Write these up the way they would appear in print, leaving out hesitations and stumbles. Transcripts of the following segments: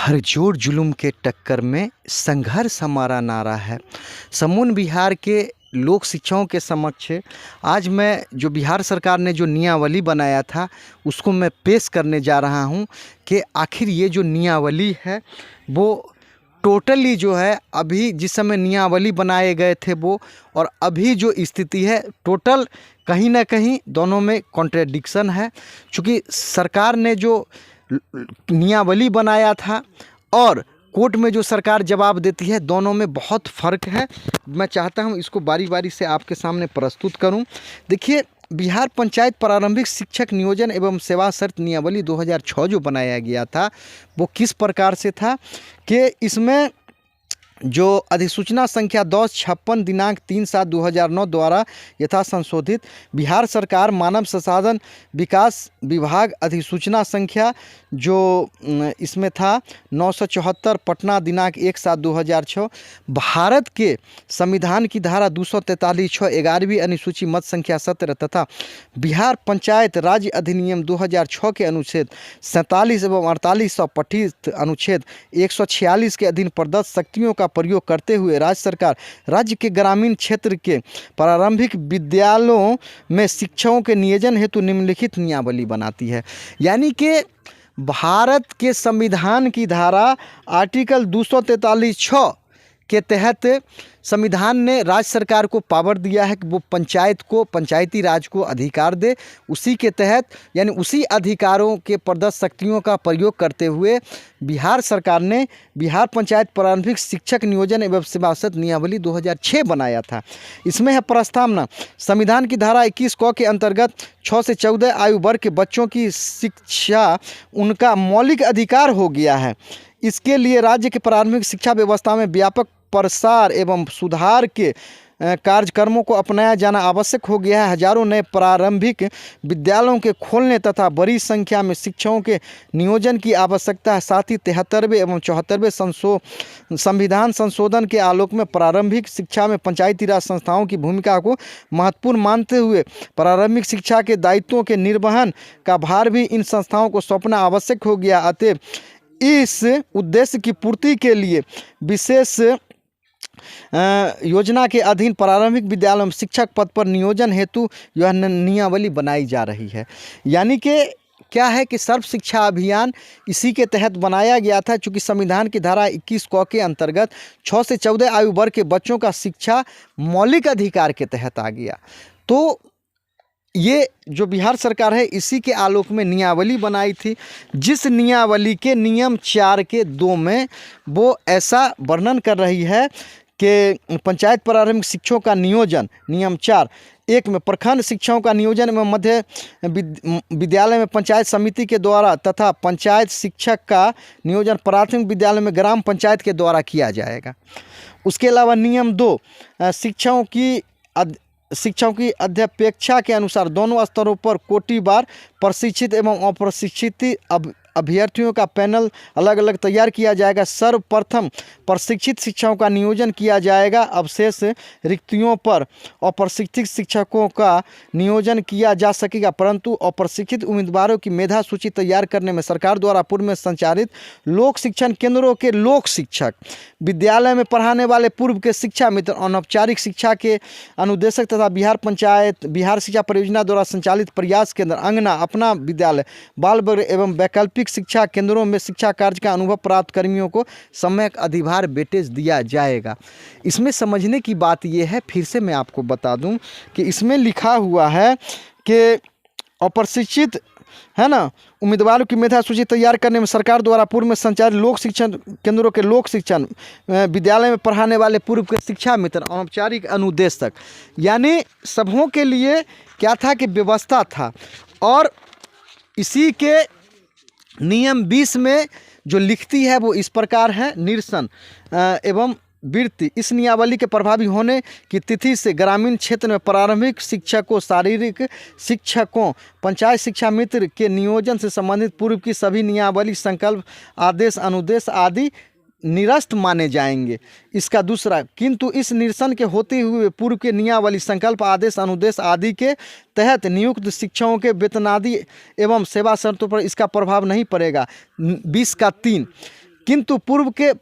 हर जोर जुल्म के टक्कर में संघर्ष हमारा नारा है। समून बिहार के लोक शिक्षाओं के समक्ष आज मैं जो बिहार सरकार ने जो नियमावली बनाया था उसको मैं पेश करने जा रहा हूं कि आखिर ये जो नियमावली है वो टोटली जो है अभी जिस समय नियमावली बनाए गए थे वो और अभी जो स्थिति है टोटल कहीं ना कहीं दोनों में कॉन्ट्रडिक्शन है। चूँकि सरकार ने जो नियमावली बनाया था और कोर्ट में जो सरकार जवाब देती है दोनों में बहुत फ़र्क है। मैं चाहता हूं इसको बारी बारी से आपके सामने प्रस्तुत करूं। देखिए, बिहार पंचायत प्रारंभिक शिक्षक नियोजन एवं सेवा शर्त नियमावली 2006 जो बनाया गया था वो किस प्रकार से था कि इसमें जो अधिसूचना संख्या 1056 दिनांक 3/7/2009 द्वारा यथा संशोधित बिहार सरकार मानव संसाधन विकास विभाग अधिसूचना संख्या जो इसमें था 974 पटना दिनांक 1/7/2006 भारत के संविधान की धारा 243(6) 11वीं अनुसूची मत संख्या 17 तथा बिहार पंचायत राज्य अधिनियम 2006 के अनुच्छेद 47 एवं 48 पठित अनुच्छेद 146 के अधीन प्रदत्त शक्तियों का प्रयोग करते हुए राज्य सरकार राज्य के ग्रामीण क्षेत्र के प्रारंभिक विद्यालयों में शिक्षकों के नियोजन हेतु निम्नलिखित नियमावली बनाती है। यानी कि भारत के संविधान की धारा आर्टिकल 243(6) के तहत संविधान ने राज्य सरकार को पावर दिया है कि वो पंचायत को पंचायती राज को अधिकार दे। उसी के तहत यानी उसी अधिकारों के प्रदत्त शक्तियों का प्रयोग करते हुए बिहार सरकार ने बिहार पंचायत प्रारंभिक शिक्षक नियोजन एवं सेवा शर्त नियमावली 2006 बनाया था। इसमें है प्रस्तावना संविधान की धारा 21 क के अंतर्गत 6 से 14 आयु वर्ग के बच्चों की शिक्षा उनका मौलिक अधिकार हो गया है। इसके लिए राज्य के प्रारंभिक शिक्षा व्यवस्था में व्यापक प्रसार एवं सुधार के कार्यक्रमों को अपनाया जाना आवश्यक हो गया है। हजारों नए प्रारंभिक विद्यालयों के खोलने तथा बड़ी संख्या में शिक्षकों के नियोजन की आवश्यकता है। साथ ही 73वें एवं 74वें संविधान संशोधन के आलोक में प्रारंभिक शिक्षा में पंचायती राज संस्थाओं की भूमिका को महत्वपूर्ण मानते हुए प्रारंभिक शिक्षा के दायित्वों के निर्वहन का भार भी इन संस्थाओं को सौंपना आवश्यक हो गया। अतः इस उद्देश्य की पूर्ति के लिए विशेष योजना के अधीन प्रारंभिक विद्यालयों में शिक्षक पद पर नियोजन हेतु यह नियमावली बनाई जा रही है। यानी कि क्या है कि सर्व शिक्षा अभियान इसी के तहत बनाया गया था। चूँकि संविधान की धारा 21 क के अंतर्गत 6 से 14 आयु वर्ग के बच्चों का शिक्षा मौलिक अधिकार के तहत आ गया। तो ये जो बिहार सरकार है इसी के आलोक में नियमावली बनाई थी, जिस नियमावली के नियम 4 के 2 में वो ऐसा वर्णन कर रही है कि पंचायत प्रारंभिक शिक्षकों का नियोजन नियम 4 1 में प्रखंड शिक्षकों का नियोजन एवं मध्य विद्यालय में पंचायत समिति के द्वारा तथा पंचायत शिक्षक का नियोजन प्राथमिक विद्यालय में ग्राम पंचायत के द्वारा किया जाएगा। उसके अलावा नियम 2 शिक्षकों की अध्यपेक्षा के अनुसार दोनों स्तरों पर कोटिवार प्रशिक्षित एवं अप्रशिक्षित अभ्यर्थियों का पैनल अलग अलग तैयार किया जाएगा। सर्वप्रथम प्रशिक्षित शिक्षकों का नियोजन किया जाएगा। अवशेष रिक्तियों पर अप्रशिक्षित शिक्षकों का नियोजन किया जा सकेगा, परंतु अप्रशिक्षित उम्मीदवारों की मेधा सूची तैयार करने में सरकार द्वारा पूर्व में संचालित लोक शिक्षण केंद्रों के लोक शिक्षक, विद्यालय में पढ़ाने वाले पूर्व के शिक्षा मित्र, अनौपचारिक शिक्षा के अनुदेशक तथा बिहार शिक्षा परियोजना द्वारा संचालित प्रयास केंद्र, अंगना, अपना विद्यालय, बाल वर्ग एवं वैकल्पिक शिक्षा केंद्रों में शिक्षा कार्य का अनुभव प्राप्त कर्मियों को सम्यक अधिभार वेटेज दिया जाएगा। इसमें समझने की बात यह है, फिर से मैं आपको बता दूं कि इसमें लिखा हुआ है कि अप्रशिक्षित है ना उम्मीदवारों की मेधा सूची तैयार करने में सरकार द्वारा पूर्व में संचालित लोक शिक्षण केंद्रों के लोक शिक्षण, विद्यालय में पढ़ाने वाले पूर्व के शिक्षा मित्र, अनौपचारिक अनुदेशक, यानी सबों के लिए क्या था कि व्यवस्था था। और इसी के नियम 20 में जो लिखती है वो इस प्रकार है, निरसन एवं वृत्ति इस नियमावली के प्रभावी होने की तिथि से ग्रामीण क्षेत्र में प्रारंभिक शिक्षकों, शारीरिक शिक्षकों, पंचायत शिक्षा मित्र के नियोजन से संबंधित पूर्व की सभी नियमावली, संकल्प, आदेश, अनुदेश आदि निरस्त माने जाएंगे। इसका दूसरा, किंतु इस निरसन के होते हुए पूर्व के नियमावली, संकल्प, आदेश, अनुदेश आदि के तहत नियुक्त शिक्षकों के वेतनादि एवं सेवा शर्तों पर इसका प्रभाव नहीं पड़ेगा। 20 का 3 किंतु पूर्व के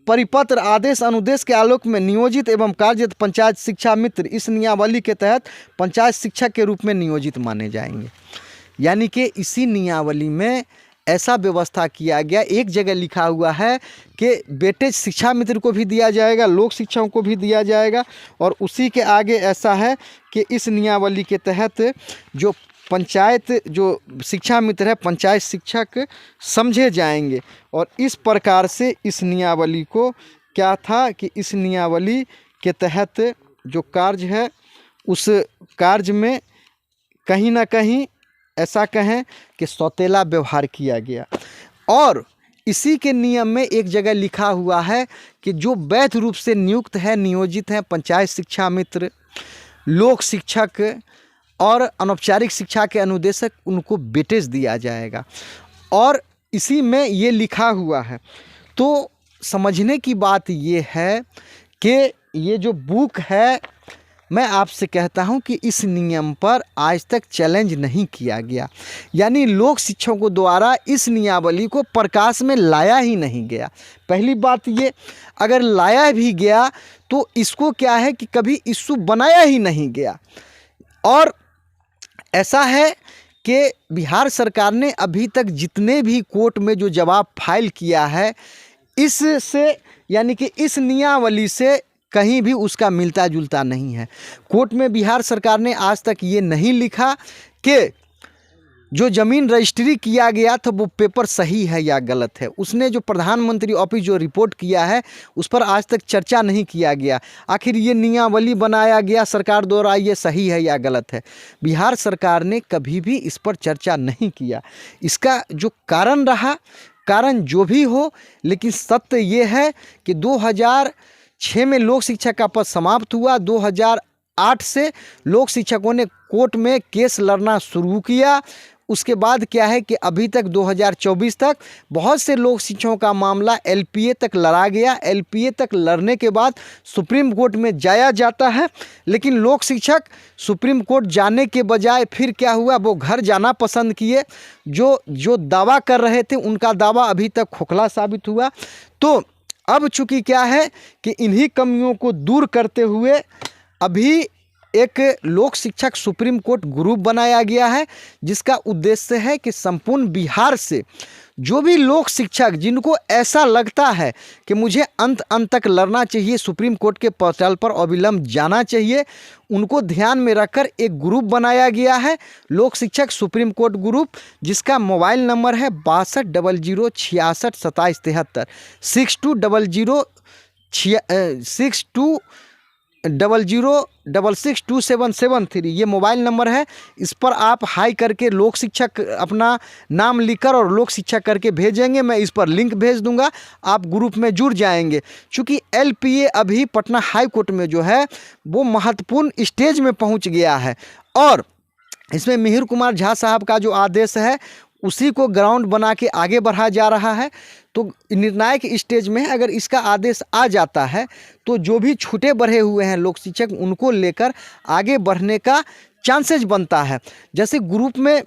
परिपत्र आदेश अनुदेश के आलोक में नियोजित एवं कार्यरत पंचायत शिक्षा मित्र इस नियमावली के तहत पंचायत शिक्षक के रूप में नियोजित माने जाएंगे। यानी कि इसी नियमावली में ऐसा व्यवस्था किया गया, एक जगह लिखा हुआ है कि बेटे शिक्षा मित्र को भी दिया जाएगा, लोक शिक्षकों को भी दिया जाएगा, और उसी के आगे ऐसा है कि इस नियमावली के तहत जो पंचायत जो शिक्षा मित्र है पंचायत शिक्षक समझे जाएंगे। और इस प्रकार से इस नियमावली को क्या था कि इस नियमावली के तहत जो कार्य है उस कार्य में कहीं ना कहीं ऐसा कहें कि सौतेला व्यवहार किया गया। और इसी के नियम में एक जगह लिखा हुआ है कि जो वैध रूप से नियुक्त है, नियोजित हैं पंचायत शिक्षा मित्र, लोक शिक्षक और अनौपचारिक शिक्षा के अनुदेशक, उनको वेटेज दिया जाएगा। और इसी में ये लिखा हुआ है। तो समझने की बात ये है कि ये जो बुक है, मैं आपसे कहता हूं कि इस नियम पर आज तक चैलेंज नहीं किया गया, यानी लोक शिक्षकों द्वारा इस नियमावली को प्रकाश में लाया ही नहीं गया। पहली बात ये, अगर लाया भी गया तो इसको क्या है कि कभी इशू बनाया ही नहीं गया। और ऐसा है कि बिहार सरकार ने अभी तक जितने भी कोर्ट में जो जवाब फाइल किया है, इससे यानी कि इस नियमावली से कहीं भी उसका मिलता जुलता नहीं है। कोर्ट में बिहार सरकार ने आज तक ये नहीं लिखा कि जो ज़मीन रजिस्ट्री किया गया था वो पेपर सही है या गलत है। उसने जो प्रधानमंत्री ऑफिस जो रिपोर्ट किया है उस पर आज तक चर्चा नहीं किया गया। आखिर ये नियमावली बनाया गया सरकार द्वारा, ये सही है या गलत है, बिहार सरकार ने कभी भी इस पर चर्चा नहीं किया। इसका जो कारण रहा, कारण जो भी हो, लेकिन सत्य ये है कि 2006 में लोक शिक्षक का पद समाप्त हुआ। 2008 से लोक शिक्षकों ने कोर्ट में केस लड़ना शुरू किया। उसके बाद क्या है कि अभी तक 2024 तक बहुत से लोक शिक्षकों का मामला एलपीए तक लड़ा गया। एलपीए तक लड़ने के बाद सुप्रीम कोर्ट में जाया जाता है, लेकिन लोक शिक्षक सुप्रीम कोर्ट जाने के बजाय फिर क्या हुआ, वो घर जाना पसंद किए। जो दावा कर रहे थे उनका दावा अभी तक खोखला साबित हुआ। तो अब चूँकि क्या है कि इन्हीं कमियों को दूर करते हुए अभी एक लोक शिक्षक सुप्रीम कोर्ट ग्रुप बनाया गया है, जिसका उद्देश्य है कि संपूर्ण बिहार से जो भी लोक शिक्षक जिनको ऐसा लगता है कि मुझे अंत तक लड़ना चाहिए, सुप्रीम कोर्ट के पोर्टल पर अविलंब जाना चाहिए, उनको ध्यान में रखकर एक ग्रुप बनाया गया है, लोक शिक्षक सुप्रीम कोर्ट ग्रुप, जिसका मोबाइल नंबर है 6200662773 6200662773 ये मोबाइल नंबर है। इस पर आप हाई करके लोक शिक्षक अपना नाम लिखकर और लोक शिक्षक करके भेजेंगे, मैं इस पर लिंक भेज दूंगा, आप ग्रुप में जुड़ जाएंगे। चूँकि एलपीए अभी पटना हाई कोर्ट में जो है वो महत्वपूर्ण स्टेज में पहुंच गया है और इसमें मिहिर कुमार झा साहब का जो आदेश है उसी को ग्राउंड बना के आगे बढ़ा जा रहा है। तो निर्णायक स्टेज में अगर इसका आदेश आ जाता है तो जो भी छूटे बढ़े हुए हैं लोक शिक्षक, उनको लेकर आगे बढ़ने का चांसेस बनता है। जैसे ग्रुप में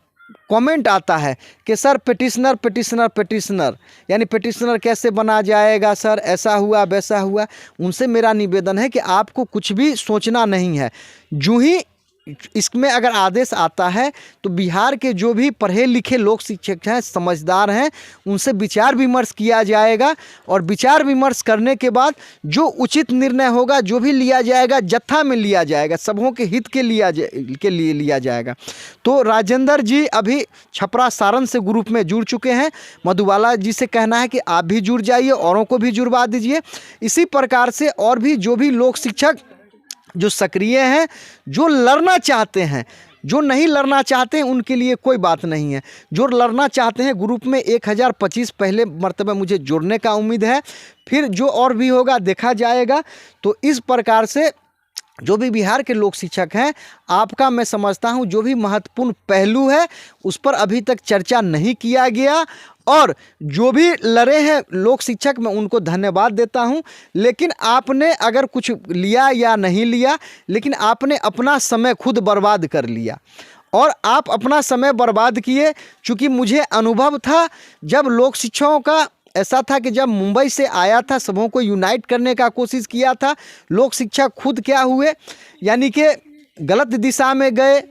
कमेंट आता है कि सर पिटिशनर यानी पिटिशनर कैसे बना जाएगा सर, ऐसा हुआ वैसा हुआ। उनसे मेरा निवेदन है कि आपको कुछ भी सोचना नहीं है। जो ही इसमें अगर आदेश आता है तो बिहार के जो भी पढ़े लिखे लोक शिक्षक हैं, समझदार हैं, उनसे विचार विमर्श किया जाएगा और विचार विमर्श करने के बाद जो उचित निर्णय होगा, जो भी लिया जाएगा, जत्था में लिया जाएगा, सबों के हित के लिए लिया जाएगा। तो राजेंद्र जी अभी छपरा सारण से ग्रुप में जुड़ चुके हैं। मधुबाला जी से कहना है कि आप भी जुड़ जाइए, औरों को भी जुड़वा दीजिए। इसी प्रकार से और भी जो भी लोक शिक्षक जो सक्रिय हैं, जो लड़ना चाहते हैं, जो नहीं लड़ना चाहते हैं उनके लिए कोई बात नहीं है। जो लड़ना चाहते हैं ग्रुप में 1025 पहले मर्तबा मुझे जुड़ने का उम्मीद है, फिर जो और भी होगा देखा जाएगा। तो इस प्रकार से जो भी बिहार के लोक शिक्षक हैं, आपका मैं समझता हूं जो भी महत्वपूर्ण पहलू है उस पर अभी तक चर्चा नहीं किया गया और जो भी लड़े हैं लोक शिक्षक, मैं उनको धन्यवाद देता हूं। लेकिन आपने अगर कुछ लिया या नहीं लिया, लेकिन आपने अपना समय खुद बर्बाद कर लिया और आप अपना समय बर्बाद किए। चूँकि मुझे अनुभव था जब लोक शिक्षकों का ऐसा था कि जब मुंबई से आया था, सबों को यूनाइट करने का कोशिश किया था। लोक शिक्षक खुद क्या हुए, यानी कि गलत दिशा में गए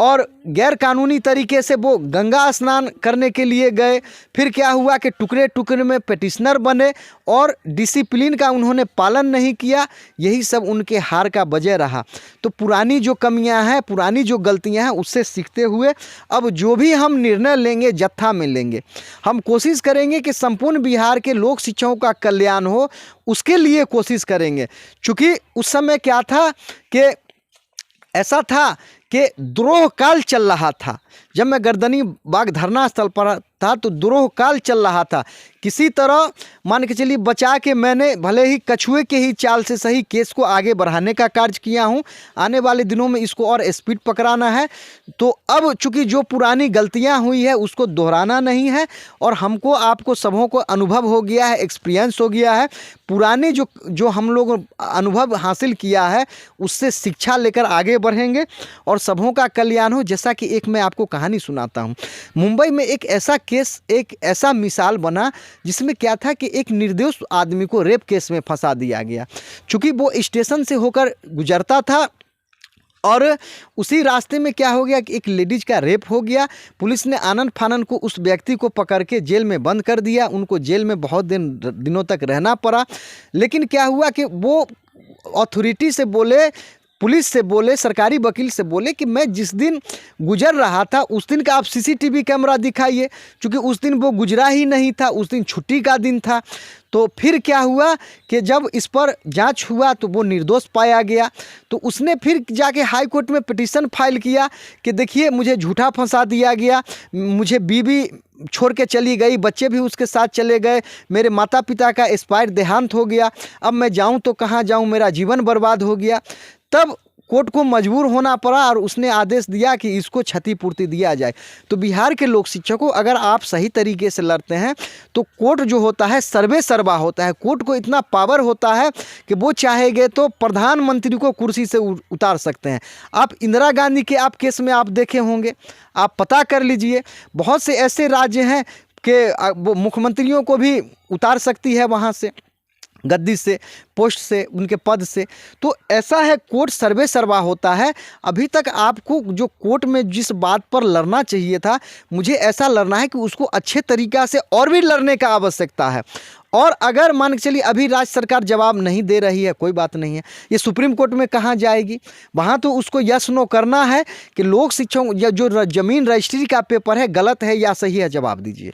और गैर कानूनी तरीके से वो गंगा स्नान करने के लिए गए। फिर क्या हुआ कि टुकड़े टुकड़े में पिटिशनर बने और डिसिप्लिन का उन्होंने पालन नहीं किया। यही सब उनके हार का वजह रहा। तो पुरानी जो कमियां हैं, पुरानी जो गलतियां हैं, उससे सीखते हुए अब जो भी हम निर्णय लेंगे जत्था में लेंगे। हम कोशिश करेंगे कि संपूर्ण बिहार के लोक शिक्षकों का कल्याण हो, उसके लिए कोशिश करेंगे। चूँकि उस समय क्या था कि ऐसा था कि द्रोह काल चल रहा था। जब मैं गर्दनी बाग धरना स्थल पर था तो द्रोह काल चल रहा था। किसी तरह मान के चलिए बचा के मैंने भले ही कछुए के ही चाल से सही केस को आगे बढ़ाने का कार्य किया हूं। आने वाले दिनों में इसको और स्पीड पकड़ाना है। तो अब चूंकि जो पुरानी गलतियां हुई है उसको दोहराना नहीं है और हमको आपको सबों को अनुभव हो गया है, एक्सपीरियंस हो गया है। पुरानी जो हम लोग अनुभव हासिल किया है उससे शिक्षा लेकर आगे बढ़ेंगे और सबों का कल्याण हो। जैसा कि एक मैं आपको कहानी सुनाता हूँ। मुंबई में एक ऐसा केस, एक ऐसा मिसाल बना जिसमें क्या था कि एक निर्दोष आदमी को रेप केस में फंसा दिया गया। चूँकि वो स्टेशन से होकर गुजरता था और उसी रास्ते में क्या हो गया कि एक लेडीज का रेप हो गया। पुलिस ने आनन फानन को उस व्यक्ति को पकड़ के जेल में बंद कर दिया। उनको जेल में बहुत दिनों तक रहना पड़ा। लेकिन क्या हुआ कि वो अथॉरिटी से बोले, पुलिस से बोले, सरकारी वकील से बोले कि मैं जिस दिन गुजर रहा था उस दिन का आप सीसीटीवी कैमरा दिखाइए। क्योंकि उस दिन वो गुजरा ही नहीं था, उस दिन छुट्टी का दिन था। तो फिर क्या हुआ कि जब इस पर जांच हुआ तो वो निर्दोष पाया गया। तो उसने फिर जाके हाई कोर्ट में पिटीशन फाइल किया कि देखिए मुझे झूठा फंसा दिया गया, मुझे बीवी छोड़ के चली गई, बच्चे भी उसके साथ चले गए, मेरे माता पिता का एक्सपायर देहांत हो गया, अब मैं जाऊं तो कहाँ जाऊं, मेरा जीवन बर्बाद हो गया। तब कोर्ट को मजबूर होना पड़ा और उसने आदेश दिया कि इसको क्षतिपूर्ति दिया जाए। तो बिहार के लोक शिक्षकों, अगर आप सही तरीके से लड़ते हैं तो कोर्ट जो होता है सर्वे सर्वा होता है। कोर्ट को इतना पावर होता है कि वो चाहेंगे तो प्रधानमंत्री को कुर्सी से उतार सकते हैं। आप इंदिरा गांधी के आप केस में आप देखे होंगे, आप पता कर लीजिए। बहुत से ऐसे राज्य हैं कि वो मुख्यमंत्रियों को भी उतार सकती है वहाँ से, गद्दी से, पोस्ट से, उनके पद से। तो ऐसा है, कोर्ट सर्वे सर्वा होता है। अभी तक आपको जो कोर्ट में जिस बात पर लड़ना चाहिए था, मुझे ऐसा लड़ना है कि उसको अच्छे तरीक़ा से और भी लड़ने का आवश्यकता है। और अगर मान के चलिए अभी राज्य सरकार जवाब नहीं दे रही है, कोई बात नहीं है, ये सुप्रीम कोर्ट में कहाँ जाएगी। वहाँ तो उसको यस नो करना है कि लोक शिक्षकों या जो ज़मीन रजिस्ट्री का पेपर है गलत है या सही है, जवाब दीजिए।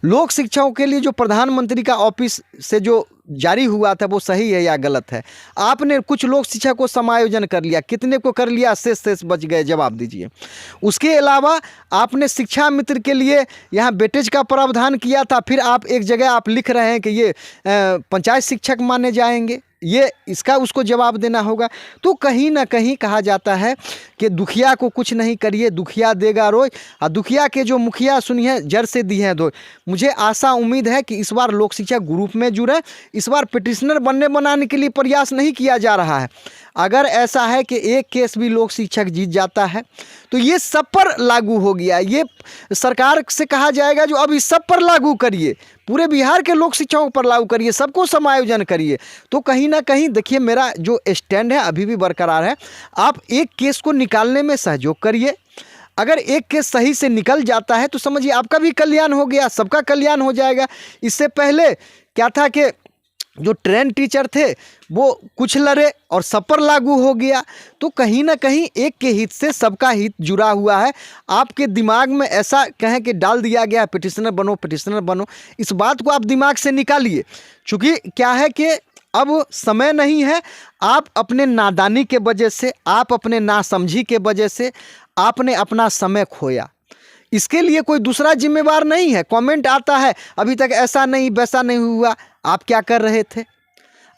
लोक शिक्षकों के लिए जो प्रधानमंत्री का ऑफिस से जो जारी हुआ था वो सही है या गलत है। आपने कुछ लोक शिक्षा को समायोजन कर लिया, कितने को कर लिया, शेष बच गए, जवाब दीजिए। उसके अलावा आपने शिक्षा मित्र के लिए यहाँ वेटेज का प्रावधान किया था, फिर आप एक जगह आप लिख रहे हैं कि ये पंचायत शिक्षक माने जाएंगे, ये इसका उसको जवाब देना होगा। तो कहीं ना कहीं कहा जाता है कि दुखिया को कुछ नहीं करिए, दुखिया देगा रोज, और दुखिया के जो मुखिया सुनिए जड़ से दी है दो। मुझे आशा उम्मीद है कि इस बार लोक शिक्षा ग्रुप में जुड़े। इस बार पिटिशनर बनाने के लिए प्रयास नहीं किया जा रहा है। अगर ऐसा है कि एक केस भी लोक शिक्षक जीत जाता है तो ये सब पर लागू हो गया। ये सरकार से कहा जाएगा जो अब इस सब पर लागू करिए, पूरे बिहार के लोक शिक्षकों पर लागू करिए, सबको समायोजन करिए। तो कहीं ना कहीं देखिए मेरा जो स्टैंड है अभी भी बरकरार है। आप एक केस को निकालने में सहयोग करिए। अगर एक केस सही से निकल जाता है तो समझिए आपका भी कल्याण हो गया, सबका कल्याण हो जाएगा। इससे पहले क्या था कि जो ट्रेन टीचर थे वो कुछ लड़े और सब पर लागू हो गया। तो कहीं ना कहीं एक के हित से सबका हित जुड़ा हुआ है। आपके दिमाग में ऐसा कहें कि डाल दिया गया पिटिशनर बनो, पिटिशनर बनो, इस बात को आप दिमाग से निकालिए। चूँकि क्या है कि अब समय नहीं है। आप अपने नादानी के वजह से, आप अपने नासमझी के वजह से आपने अपना समय खोया। इसके लिए कोई दूसरा जिम्मेवार नहीं है। कमेंट आता है अभी तक ऐसा नहीं वैसा नहीं हुआ, आप क्या कर रहे थे?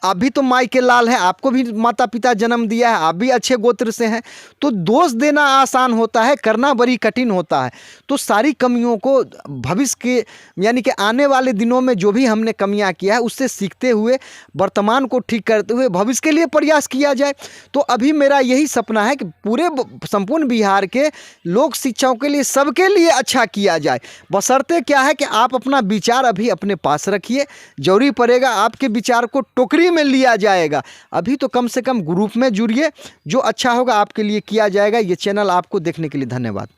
आप भी तो माई के लाल हैं, आपको भी माता पिता जन्म दिया है, आप भी अच्छे गोत्र से हैं। तो दोष देना आसान होता है, करना बड़ी कठिन होता है। तो सारी कमियों को भविष्य के यानी कि आने वाले दिनों में जो भी हमने कमियां किया है उससे सीखते हुए वर्तमान को ठीक करते हुए भविष्य के लिए प्रयास किया जाए। तो अभी मेरा यही सपना है कि पूरे संपूर्ण बिहार के लोक शिक्षाओं के लिए, सबके लिए अच्छा किया जाए। बशर्ते क्या है कि आप अपना विचार अभी अपने पास रखिए, जरूरी पड़ेगा आपके विचार को टोकरी में लिया जाएगा। अभी तो कम से कम ग्रुप में जुड़िए, जो अच्छा होगा आपके लिए किया जाएगा। ये चैनल आपको देखने के लिए धन्यवाद।